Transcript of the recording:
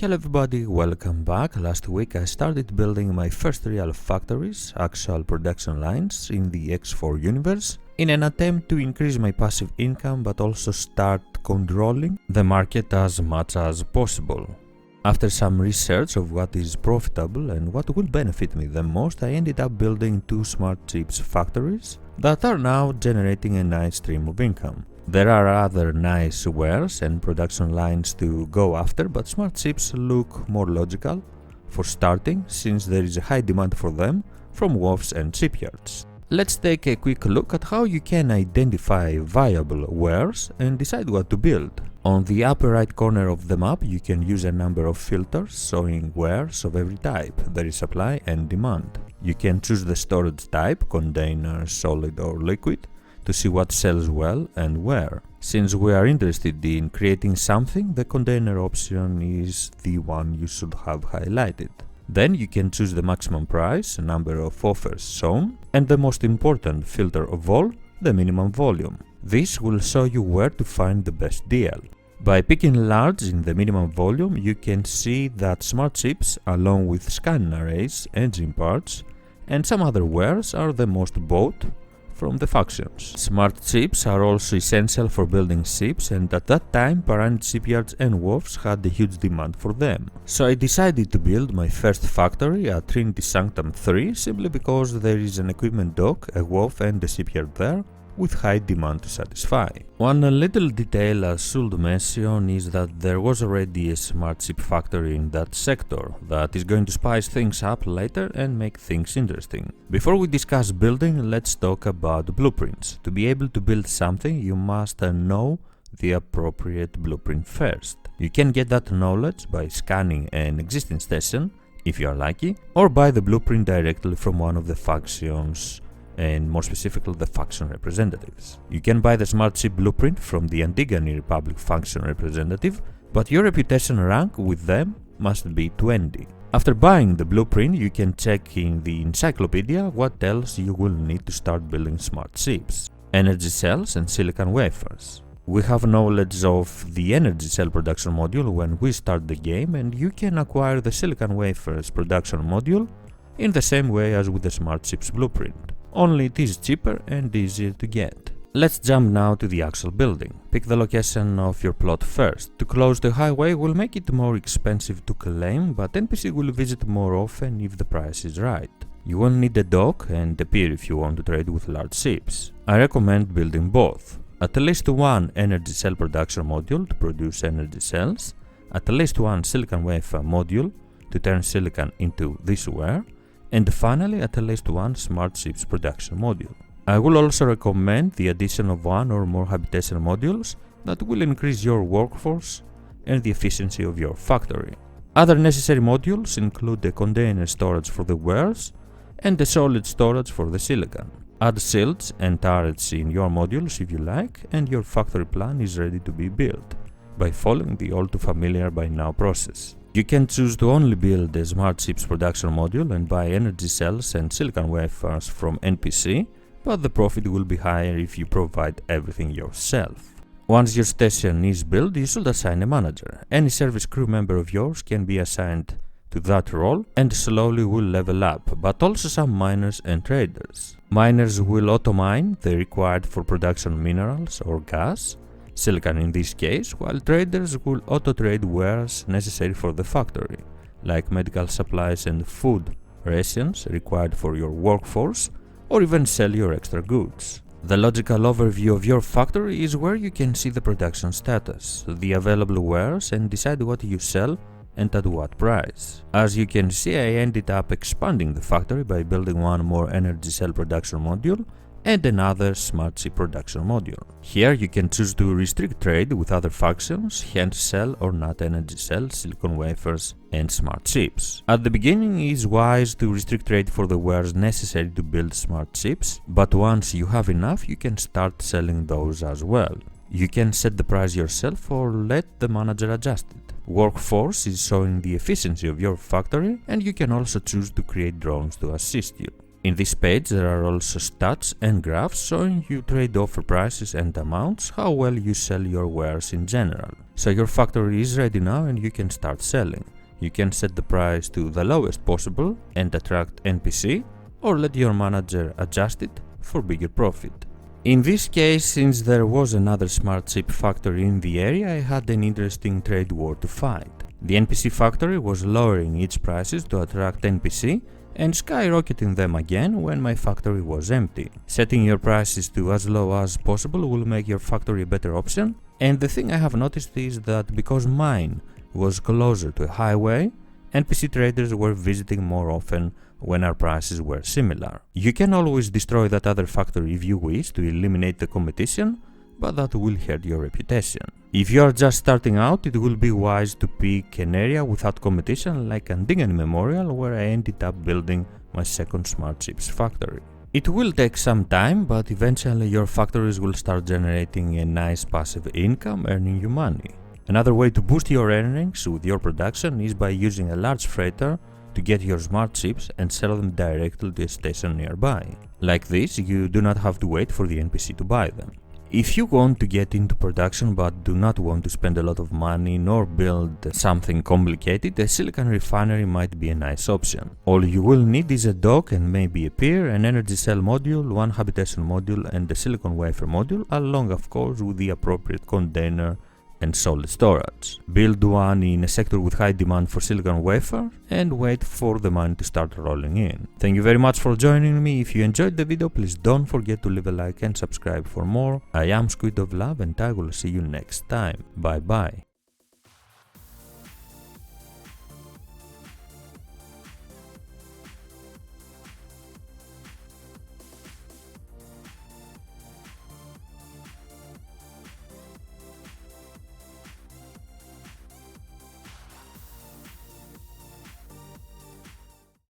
Hello everybody, welcome back. Last week I started building my first real factories, actual production lines in the X4 universe, in an attempt to increase my passive income but also start controlling the market as much as possible. After some research of what is profitable and what will benefit me the most, I ended up building two smart chips factories that are now generating a nice stream of income. There are other nice wares and production lines to go after, but smart chips look more logical for starting since there is a high demand for them from wharves and shipyards. Let's take a quick look at how you can identify viable wares and decide what to build. On the upper right corner of the map, you can use a number of filters showing wares of every type. There is supply and demand. You can choose the storage type, container, solid or liquid, to see what sells well and where. Since we are interested in creating something, the container option is the one you should have highlighted. Then you can choose the maximum price, number of offers shown, and the most important filter of all, the minimum volume. This will show you where to find the best deal. By picking large in the minimum volume, you can see that smart chips, along with scanning arrays, engine parts, and some other wares are the most bought from the factions. Smart chips are also essential for building ships, and at that time Parent shipyards and wharves had a huge demand for them. So I decided to build my first factory at Trinity Sanctum 3 simply because there is an equipment dock, a wharf and a shipyard there with high demand to satisfy. One little detail I should mention is that there was already a smart chip factory in that sector that is going to spice things up later and make things interesting. Before we discuss building, let's talk about blueprints. To be able to build something, you must know the appropriate blueprint first. You can get that knowledge by scanning an existing station, if you are lucky, or buy the blueprint directly from one of the factions, and more specifically the faction representatives. You can buy the smart chip blueprint from the Antigone Republic faction representative, but your reputation rank with them must be 20. After buying the blueprint, you can check in the encyclopedia what else you will need to start building smart chips. Energy cells and silicon wafers. We have knowledge of the energy cell production module when we start the game, and you can acquire the silicon wafers production module in the same way as with the smart chips blueprint. Only it is cheaper and easier to get. Let's jump now to the actual building. Pick the location of your plot first. Too close to the highway will make it more expensive to claim, but NPC will visit more often if the price is right. You will need a dock and a pier if you want to trade with large ships. I recommend building both. At least one energy cell production module to produce energy cells, at least one silicon wafer module to turn silicon into this ware, and finally at least one smart chips production module. I will also recommend the addition of one or more habitation modules that will increase your workforce and the efficiency of your factory. Other necessary modules include a container storage for the wares and a solid storage for the silicon. Add shields and turrets in your modules if you like, and your factory plan is ready to be built by following the all too familiar by now process. You can choose to only build a smart chips production module and buy energy cells and silicon wafers from NPC, but the profit will be higher if you provide everything yourself. Once your station is built, you should assign a manager. Any service crew member of yours can be assigned to that role and slowly will level up, but also some miners and traders. Miners will auto-mine the required for production minerals or gas, silicon in this case, while traders will auto-trade wares necessary for the factory, like medical supplies and food rations required for your workforce, or even sell your extra goods. The logical overview of your factory is where you can see the production status, the available wares, and decide what you sell and at what price. As you can see, I ended up expanding the factory by building one more energy cell production module and another smart chip production module. Here you can choose to restrict trade with other factions, hence sell or not energy cells, silicon wafers and smart chips. At the beginning it is wise to restrict trade for the wares necessary to build smart chips, but once you have enough you can start selling those as well. You can set the price yourself or let the manager adjust it. Workforce is showing the efficiency of your factory, and you can also choose to create drones to assist you. In this page there are also stats and graphs showing you trade offer prices and amounts, how well you sell your wares in general. So your factory is ready now and you can start selling. You can set the price to the lowest possible and attract NPC, or let your manager adjust it for bigger profit. In this case, since there was another smart chip factory in the area, I had an interesting trade war to fight. The NPC factory was lowering its prices to attract NPC and skyrocketing them again when my factory was empty. Setting your prices to as low as possible will make your factory a better option, and the thing I have noticed is that because mine was closer to a highway, NPC traders were visiting more often when our prices were similar. You can always destroy that other factory if you wish to eliminate the competition, but that will hurt your reputation. If you are just starting out, it will be wise to pick an area without competition like Antigone Memorial, where I ended up building my second smart chips factory. It will take some time, but eventually your factories will start generating a nice passive income, earning you money. Another way to boost your earnings with your production is by using a large freighter to get your smart chips and sell them directly to a station nearby. Like this, you do not have to wait for the NPC to buy them. If you want to get into production but do not want to spend a lot of money nor build something complicated, a silicon refinery might be a nice option. All you will need is a dock and maybe a pier, an energy cell module, one habitation module and a silicon wafer module, along of course with the appropriate container and solid storage. Build one in a sector with high demand for silicon wafer and wait for the money to start rolling in. Thank you very much for joining me. If you enjoyed the video, please don't forget to leave a like and subscribe for more. I am SquidofLove and I will see you next time. Bye bye.